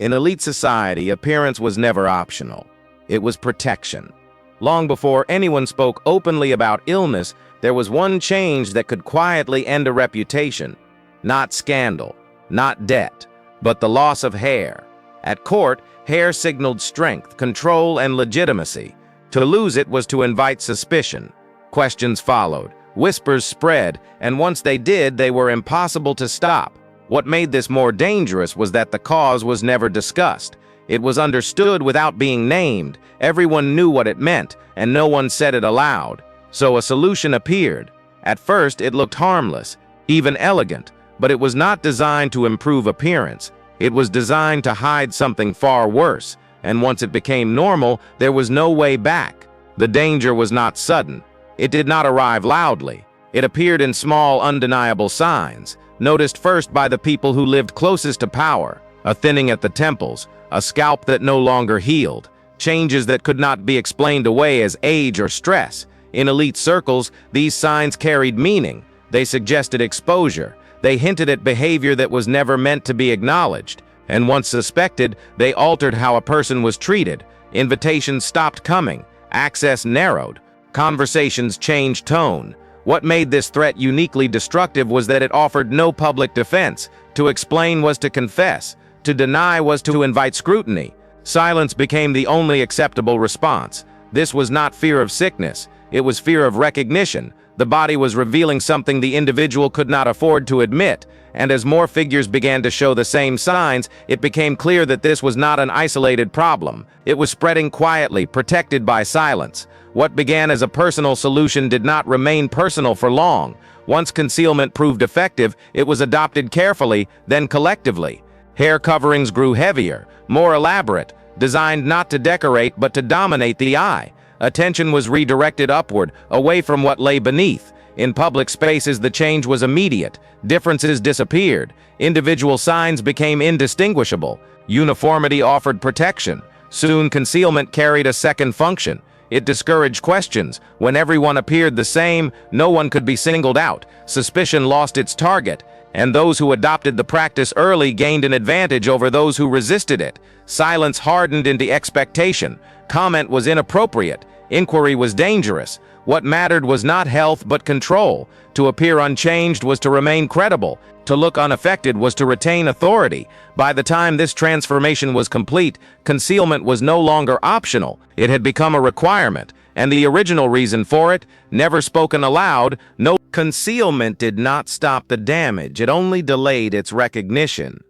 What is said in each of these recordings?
In elite society, appearance was never optional. It was protection. Long before anyone spoke openly about illness, there was one change that could quietly end a reputation. Not scandal, not debt, but the loss of hair. At court, hair signaled strength, control, and legitimacy. To lose it was to invite suspicion. Questions followed, whispers spread, and once they did, they were impossible to stop. What made this more dangerous was that the cause was never discussed. It was understood without being named. Everyone knew what it meant, and no one said it aloud. So a solution appeared. At first, it looked harmless, even elegant, but it was not designed to improve appearance. It was designed to hide something far worse, and once it became normal, there was no way back. The danger was not sudden. It did not arrive loudly. It appeared in small, undeniable signs, noticed first by the people who lived closest to power: a thinning at the temples, a scalp that no longer healed, changes that could not be explained away as age or stress. In elite circles, these signs carried meaning. They suggested exposure. They hinted at behavior that was never meant to be acknowledged. And once suspected, they altered how a person was treated. Invitations stopped coming. Access narrowed. Conversations changed tone. What made this threat uniquely destructive was that it offered no public defense. To explain was to confess. To deny was to invite scrutiny. Silence became the only acceptable response. This was not fear of sickness. It was fear of recognition. The body was revealing something the individual could not afford to admit. And as more figures began to show the same signs, it became clear that this was not an isolated problem. It was spreading quietly, protected by silence. What began as a personal solution did not remain personal for long. Once concealment proved effective, it was adopted carefully, then collectively. Hair coverings grew heavier, more elaborate, designed not to decorate but to dominate the eye. Attention was redirected upward, away from what lay beneath. In public spaces, the change was immediate. Differences disappeared. Individual signs became indistinguishable. Uniformity offered protection. Soon, concealment carried a second function. It discouraged questions. When everyone appeared the same, no one could be singled out. Suspicion lost its target, and those who adopted the practice early gained an advantage over those who resisted it. Silence hardened into expectation. Comment was inappropriate. Inquiry was dangerous. What mattered was not health but control. To appear unchanged was to remain credible. To look unaffected was to retain authority. By the time this transformation was complete, concealment was no longer optional. It had become a requirement, and the original reason for it, never spoken aloud, no. Concealment did not stop the damage, it only delayed its recognition.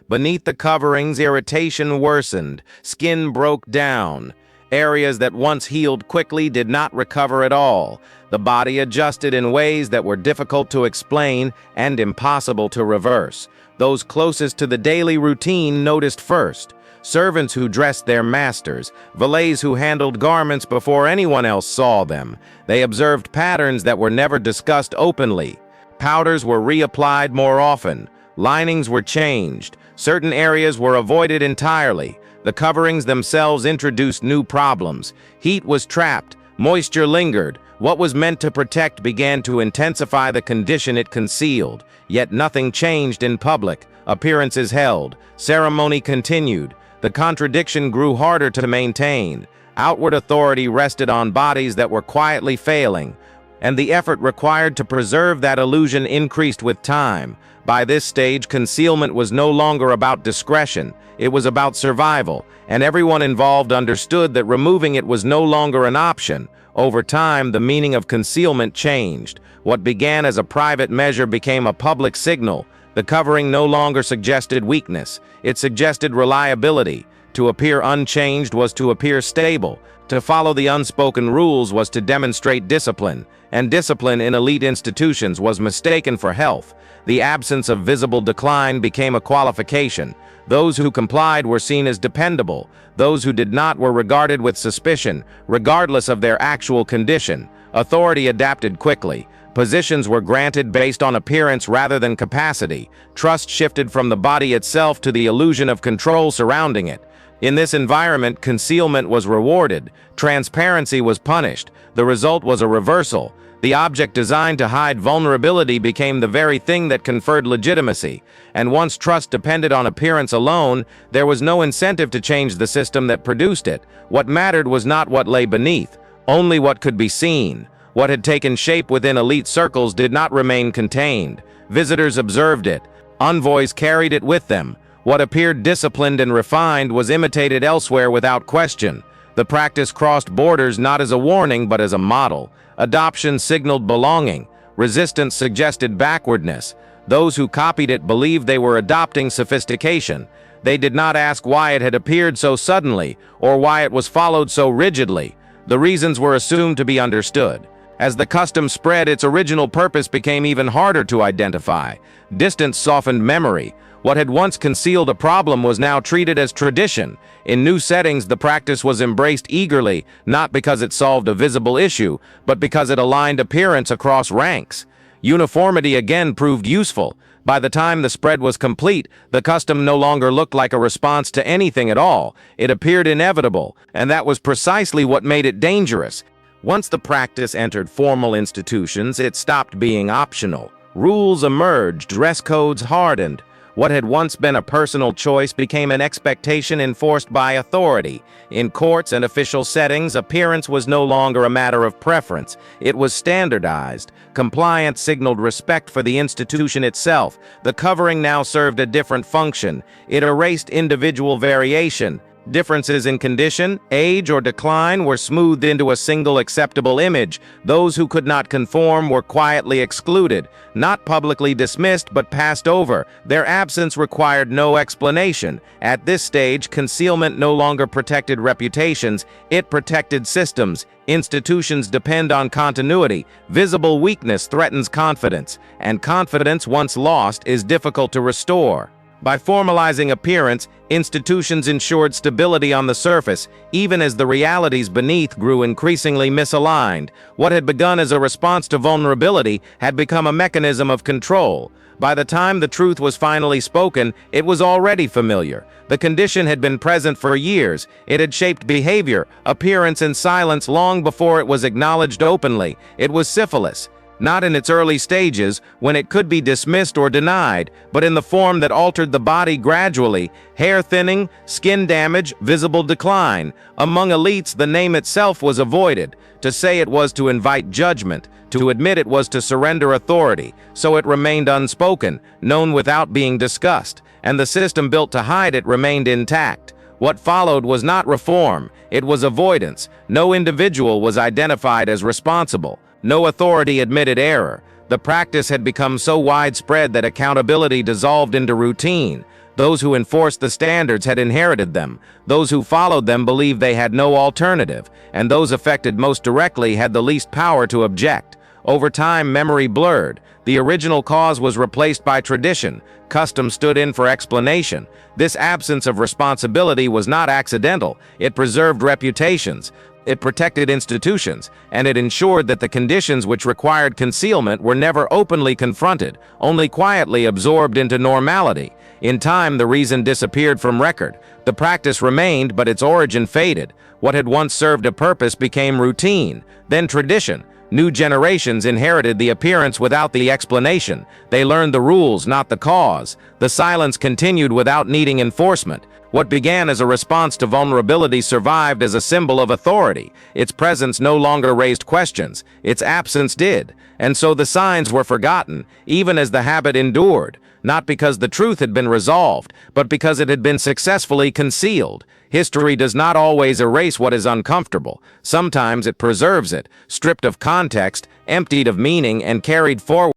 Beneath the coverings, irritation worsened, skin broke down. Areas that once healed quickly did not recover at all. The body adjusted in ways that were difficult to explain and impossible to reverse. Those closest to the daily routine noticed first. Servants who dressed their masters, valets who handled garments before anyone else saw them. They observed patterns that were never discussed openly. Powders were reapplied more often. Linings were changed. Certain areas were avoided entirely. The coverings themselves introduced new problems. Heat was trapped. Moisture lingered. What was meant to protect began to intensify the condition it concealed. Yet nothing changed in public. Appearances held. Ceremony continued. The contradiction grew harder to maintain. Outward authority rested on bodies that were quietly failing, and the effort required to preserve that illusion increased with time. By this stage, concealment was no longer about discretion. It was about survival, and everyone involved understood that removing it was no longer an option. Over time, the meaning of concealment changed. What began as a private measure became a public signal. The covering no longer suggested weakness. It suggested reliability. To appear unchanged was to appear stable. To follow the unspoken rules was to demonstrate discipline, and discipline in elite institutions was mistaken for health. The absence of visible decline became a qualification. Those who complied were seen as dependable. Those who did not were regarded with suspicion, regardless of their actual condition. Authority adapted quickly. Positions were granted based on appearance rather than capacity. Trust shifted from the body itself to the illusion of control surrounding it. In this environment, concealment was rewarded. Transparency was punished. The result was a reversal. The object designed to hide vulnerability became the very thing that conferred legitimacy, and once trust depended on appearance alone, there was no incentive to change the system that produced it. What mattered was not what lay beneath, only what could be seen. What had taken shape within elite circles did not remain contained. Visitors observed it. Envoys carried it with them. What appeared disciplined and refined was imitated elsewhere without question. The practice crossed borders not as a warning but as a model. Adoption signaled belonging. Resistance suggested backwardness. Those who copied it believed they were adopting sophistication. They did not ask why it had appeared so suddenly, or why it was followed so rigidly. The reasons were assumed to be understood. As the custom spread, its original purpose became even harder to identify. Distance softened memory. What had once concealed a problem was now treated as tradition. In new settings, the practice was embraced eagerly, not because it solved a visible issue, but because it aligned appearance across ranks. Uniformity again proved useful. By the time the spread was complete, the custom no longer looked like a response to anything at all. It appeared inevitable, and that was precisely what made it dangerous. Once the practice entered formal institutions, it stopped being optional. Rules emerged, dress codes hardened. What had once been a personal choice became an expectation enforced by authority. In courts and official settings, appearance was no longer a matter of preference. It was standardized. Compliance signaled respect for the institution itself. The covering now served a different function. It erased individual variation. Differences in condition, age, or decline were smoothed into a single acceptable image. Those who could not conform were quietly excluded, not publicly dismissed but passed over. Their absence required no explanation. At this stage, concealment no longer protected reputations, it protected systems. Institutions depend on continuity. Visible weakness threatens confidence, and confidence, once lost, is difficult to restore. By formalizing appearance, institutions ensured stability on the surface, even as the realities beneath grew increasingly misaligned. What had begun as a response to vulnerability had become a mechanism of control. By the time the truth was finally spoken, it was already familiar. The condition had been present for years. It had shaped behavior, appearance, and silence long before it was acknowledged openly. It was syphilis. Not in its early stages, when it could be dismissed or denied, but in the form that altered the body gradually: hair thinning, skin damage, visible decline. Among elites, the name itself was avoided. To say it was to invite judgment. To admit it was to surrender authority. So it remained unspoken, known without being discussed, and the system built to hide it remained intact. What followed was not reform, it was avoidance. No individual was identified as responsible. No authority admitted error. The practice had become so widespread that accountability dissolved into routine. Those who enforced the standards had inherited them. Those who followed them believed they had no alternative, and those affected most directly had the least power to object. Over time, memory blurred. The original cause was replaced by tradition. Custom stood in for explanation. This absence of responsibility was not accidental. It preserved reputations. It protected institutions, and it ensured that the conditions which required concealment were never openly confronted, only quietly absorbed into normality. In time, the reason disappeared from record. The practice remained, but its origin faded. What had once served a purpose became routine, then tradition. New generations inherited the appearance without the explanation. They learned the rules, not the cause. The silence continued without needing enforcement. What began as a response to vulnerability survived as a symbol of authority. Its presence no longer raised questions. Its absence did. And so the signs were forgotten, even as the habit endured, not because the truth had been resolved, but because it had been successfully concealed. History does not always erase what is uncomfortable. Sometimes it preserves it, stripped of context, emptied of meaning, and carried forward.